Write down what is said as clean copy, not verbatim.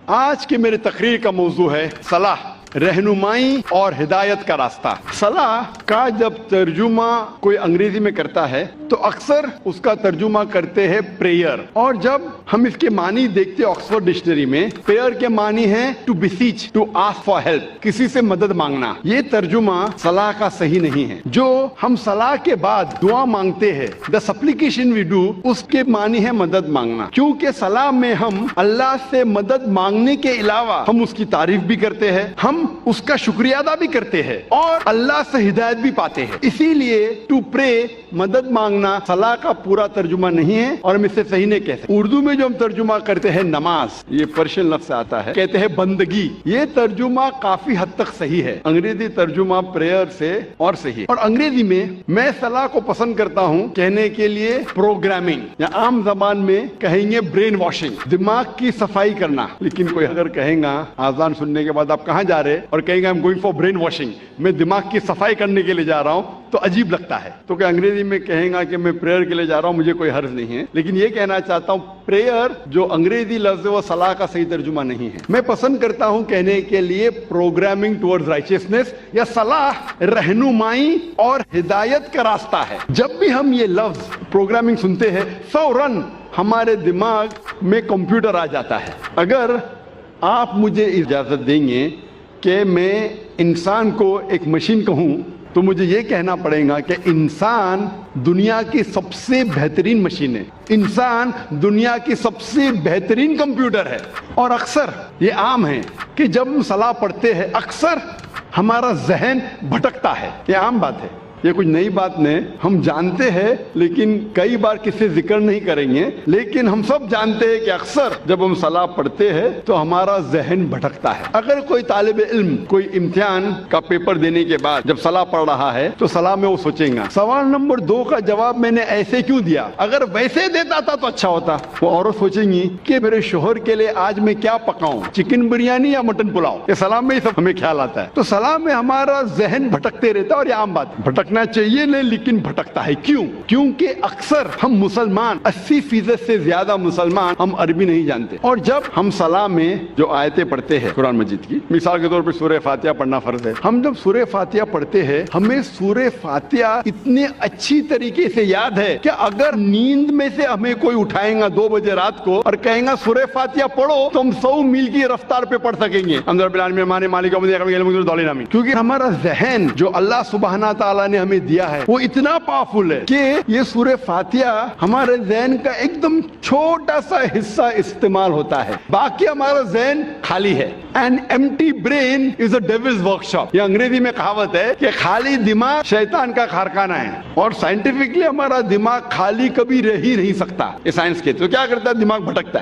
آج کی میری تقریر کا موضوع ہے صلاح، رہنمائی اور ہدایت کا راستہ۔ صلاح کا جب ترجمہ کوئی انگریزی میں کرتا ہے تو اکثر اس کا ترجمہ کرتے ہیں پریئر، اور جب ہم اس کے معنی دیکھتے ہیں آکسفورڈ ڈکشنری میں، پریئر کے معنی ہے to beseech, to ask for help, کسی سے مدد مانگنا۔ یہ ترجمہ صلاح کا صحیح نہیں ہے۔ جو ہم صلاح کے بعد دعا مانگتے ہیں، the supplication we do، اس کے معنی ہے مدد مانگنا، کیونکہ صلاح میں ہم اللہ سے مدد مانگنے کے علاوہ ہم اس کی تعریف بھی کرتے ہیں، ہم اس کا شکریہ ادا بھی کرتے ہیں اور اللہ سے ہدایت بھی پاتے ہیں۔ اسی لیے ٹو پرے، مدد مانگنا، صلاح کا پورا ترجمہ نہیں ہے اور ہم اس سے صحیح نہیں کہتے۔ اردو میں جو ہم ترجمہ کرتے ہیں نماز، یہ پرشین لفظ سے آتا ہے، کہتے ہیں بندگی، یہ ترجمہ کافی حد تک صحیح ہے۔ انگریزی ترجمہ پریئر سے اور صحیح ہے۔ اور انگریزی میں صلاح کو پسند کرتا ہوں کہنے کے لیے پروگرامنگ، یا عام زبان میں کہیں گے برین واشنگ، دماغ کی صفائی کرنا۔ لیکن کوئی اگر کہیں گا آذان سننے کے بعد آپ کہاں جا رہے اور کہیں گے I'm going for brain washing، میں دماغ کی صفائی کرنے کے لیے جا رہا ہوں، تو عجیب لگتا ہے۔ تو کہ انگریزی میں کہیں گا کہ میں پریئر کے لیے جا رہا ہوں، مجھے کوئی حرج نہیں ہے، لیکن یہ کہنا چاہتا ہوں پریئر جو انگریزی لفظ ہے وہ صلاح کا صحیح ترجمہ نہیں ہے۔ میں پسند کرتا ہوں کہنے کے لیے پروگرامنگ ٹورڈز رائچسنس، یا صلاح رہنمائی اور ہدایت کا راستہ ہے۔ جب بھی ہم یہ لفظ پروگرامنگ سنتے ہیں، فوراً ہمارے دماغ میں کمپیوٹر آ جاتا ہے۔ اگر آپ مجھے اجازت دیں گے کہ میں انسان کو ایک مشین کہوں تو مجھے یہ کہنا پڑے گا کہ انسان دنیا کی سب سے بہترین مشین ہے، انسان دنیا کی سب سے بہترین کمپیوٹر ہے۔ اور اکثر یہ عام ہے کہ جب ہم صلاح پڑھتے ہیں اکثر ہمارا ذہن بھٹکتا ہے، یہ عام بات ہے، یہ کچھ نئی بات نہیں، ہم جانتے ہیں لیکن کئی بار کسی ذکر نہیں کریں گے، لیکن ہم سب جانتے ہیں کہ اکثر جب ہم صلاح پڑھتے ہیں تو ہمارا ذہن بھٹکتا ہے۔ اگر کوئی طالب علم کوئی امتحان کا پیپر دینے کے بعد جب صلاح پڑھ رہا ہے تو صلاح میں وہ سوچیں گا سوال نمبر 2 کا جواب میں نے ایسے کیوں دیا، اگر ویسے دیتا تھا تو اچھا ہوتا۔ وہ عورت سوچیں گی کہ میرے شوہر کے لیے آج میں کیا پکاؤں، چکن بریانی یا مٹن پلاؤ۔ یہ صلاح میں ہی سب ہمیں خیال آتا ہے۔ تو صلاح میں ہمارا ذہن بھٹکتے رہتا ہے، اور یہ عام بات ہے، بھٹکنا چاہیے نہیں لیکن بھٹکتا ہے۔ کیوں؟ کیونکہ اکثر ہم مسلمان 80% سے زیادہ مسلمان ہم عربی نہیں جانتے، اور جب ہم صلاح میں جو آیتیں پڑھتے ہیں قرآن مجید کی، مثال کے طور پر سورہ فاتحہ پڑھنا فرض ہے، ہم جب سورہ فاتحہ پڑھتے ہیں ہمیں سورہ فاتحہ اتنے اچھی طریقے سے یاد ہے کہ اگر نیند میں سے ہمیں کوئی اٹھائیں گا 2 بجے رات کو اور کہیں گا سورہ فاتحہ پڑھو تو ہم 100 میل کی رفتار پہ پڑھ سکیں گے، کیونکہ ہمارا ذہن جو اللہ سبحانہ تعالیٰ نے ہمیں دیا ہے وہ اتنا پاورفل ہے کہ یہ سورہ فاتحہ ہمارے ذہن کا ایک دم چھوٹا سا حصہ استعمال ہوتا ہے، باقی ہمارا ذہن خالی ہے۔ An empty brain is a devil's workshop، یہ انگریزی میں کہاوت ہے کہ خالی دماغ شیطان کا کارخانہ ہے، اور سائنٹیفکلی ہمارا دماغ خالی کبھی رہ ہی نہیں سکتا، یہ سائنس کے تو کیا کرتا ہے، دماغ بھٹکتا ہے۔